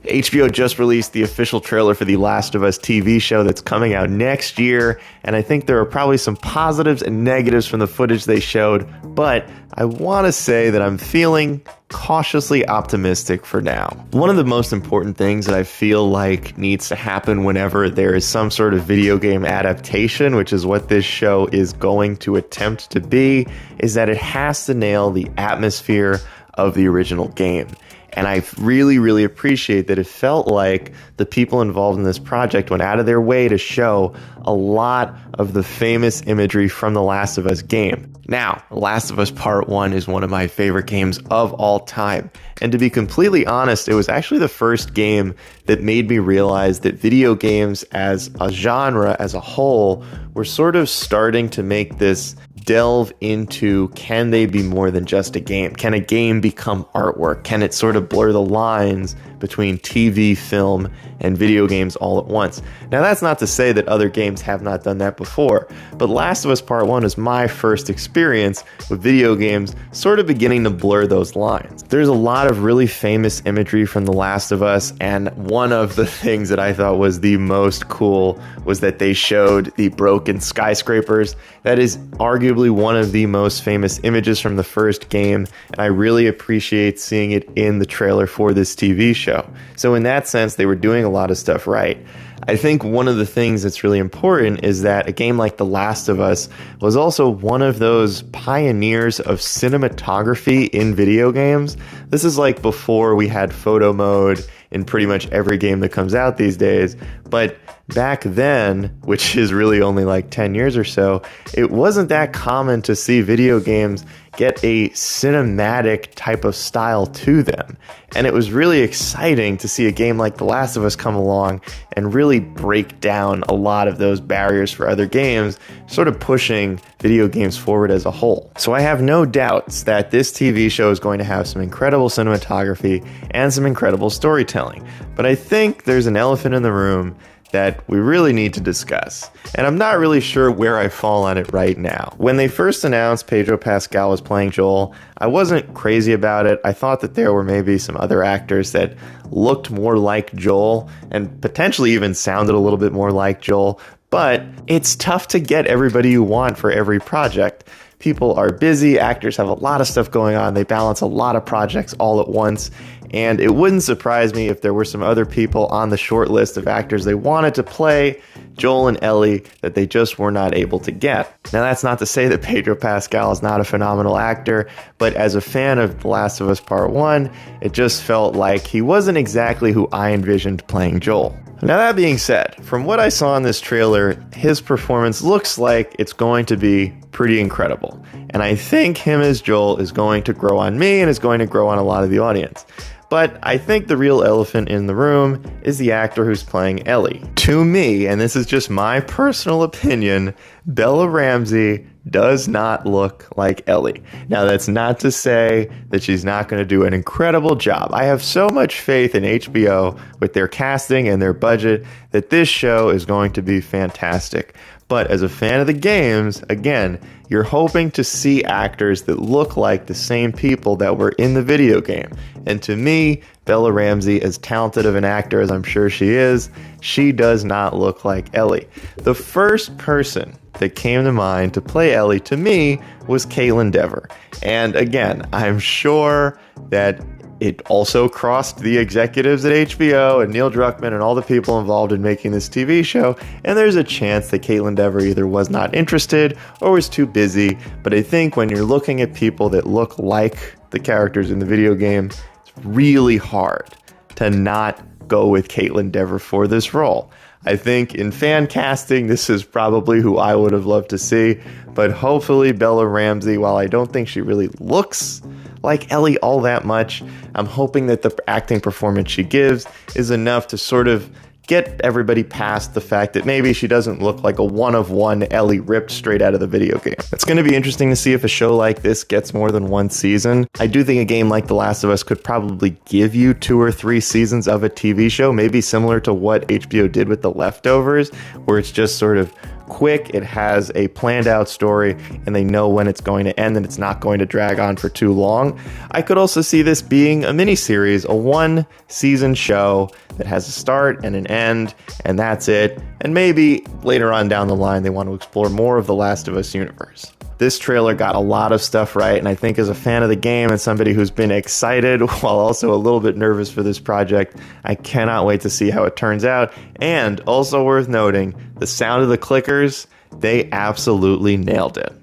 HBO just released the official trailer for The Last of Us TV show that's coming out next year, and I think there are probably some positives and negatives from the footage they showed, but I want to say that I'm feeling cautiously optimistic for now. One of the most important things that I feel like needs to happen whenever there is some sort of video game adaptation, which is what this show is going to attempt to be, is that it has to nail the atmosphere of the original game. And I really appreciate that it felt like the people involved in this project went out of their way to show a lot of the famous imagery from The Last of Us game. Now, The Last of Us Part 1 is one of my favorite games of all time. And to be completely honest, it was actually the first game that made me realize that video games as a genre as a whole were sort of starting to make this delve into, can they be more than just a game? Can a game become artwork? Can it sort of blur the lines between TV, film, and video games all at once? Now, that's not to say that other games have not done that before, but Last of Us Part 1 is my first experience with video games sort of beginning to blur those lines. There's a lot of really famous imagery from The Last of Us, and one of the things that I thought was the most cool was that they showed the broken skyscrapers. That is arguably one of the most famous images from the first game, and I really appreciate seeing it in the trailer for this TV show. So in that sense, they were doing a lot of stuff right. I think one of the things that's really important is that a game like The Last of Us was also one of those pioneers of cinematography in video games. This is like before we had photo mode in pretty much every game that comes out these days. But back then, which is really only like 10 years or so, it wasn't that common to see video games get a cinematic type of style to them. And it was really exciting to see a game like The Last of Us come along and really break down a lot of those barriers for other games, sort of pushing video games forward as a whole. So I have no doubts that this TV show is going to have some incredible cinematography and some incredible storytelling. But I think there's an elephant in the room that we really need to discuss. And I'm not really sure where I fall on it right now. When they first announced Pedro Pascal was playing Joel, I wasn't crazy about it. I thought that there were maybe some other actors that looked more like Joel and potentially even sounded a little bit more like Joel. But it's tough to get everybody you want for every project. People are busy, actors have a lot of stuff going on, they balance a lot of projects all at once, and it wouldn't surprise me if there were some other people on the short list of actors they wanted to play Joel and Ellie that they just were not able to get. Now, that's not to say that Pedro Pascal is not a phenomenal actor, but as a fan of The Last of Us Part 1, it just felt like he wasn't exactly who I envisioned playing Joel. Now, that being said, from what I saw in this trailer, his performance looks like it's going to be pretty incredible. And I think him as Joel is going to grow on me and is going to grow on a lot of the audience. But I think the real elephant in the room is the actor who's playing Ellie. To me, and this is just my personal opinion, Bella Ramsey does not look like Ellie. Now, that's not to say that she's not going to do an incredible job. I have so much faith in HBO with their casting and their budget that this show is going to be fantastic. But as a fan of the games, again, you're hoping to see actors that look like the same people that were in the video game. And to me, Bella Ramsey, as talented of an actor as I'm sure she is, she does not look like Ellie. The first person that came to mind to play Ellie to me was Caitlin Dever. And again, I'm sure that it also crossed the executives at HBO and Neil Druckmann and all the people involved in making this TV show, and there's a chance that Caitlin Dever either was not interested or was too busy. But I think when you're looking at people that look like the characters in the video game, it's really hard to not go with Caitlin Dever for this role. I think in fan casting, this is probably who I would have loved to see, but hopefully Bella Ramsey, while I don't think she really looks like Ellie all that much, I'm hoping that the acting performance she gives is enough to sort of get everybody past the fact that maybe she doesn't look like a one-of-one Ellie ripped straight out of the video game. It's going to be interesting to see if a show like this gets more than one season. I do think a game like The Last of Us could probably give you 2 or 3 seasons of a TV show, maybe similar to what HBO did with The Leftovers, where it's just sort of quick, it has a planned out story, and they know when it's going to end and it's not going to drag on for too long. I could also see this being a miniseries, a one-season show that has a start and an end, and that's it. And maybe later on down the line, they want to explore more of the Last of Us universe. This trailer got a lot of stuff right, and I think as a fan of the game and somebody who's been excited while also a little bit nervous for this project, I cannot wait to see how it turns out. And also worth noting, the sound of the clickers, they absolutely nailed it.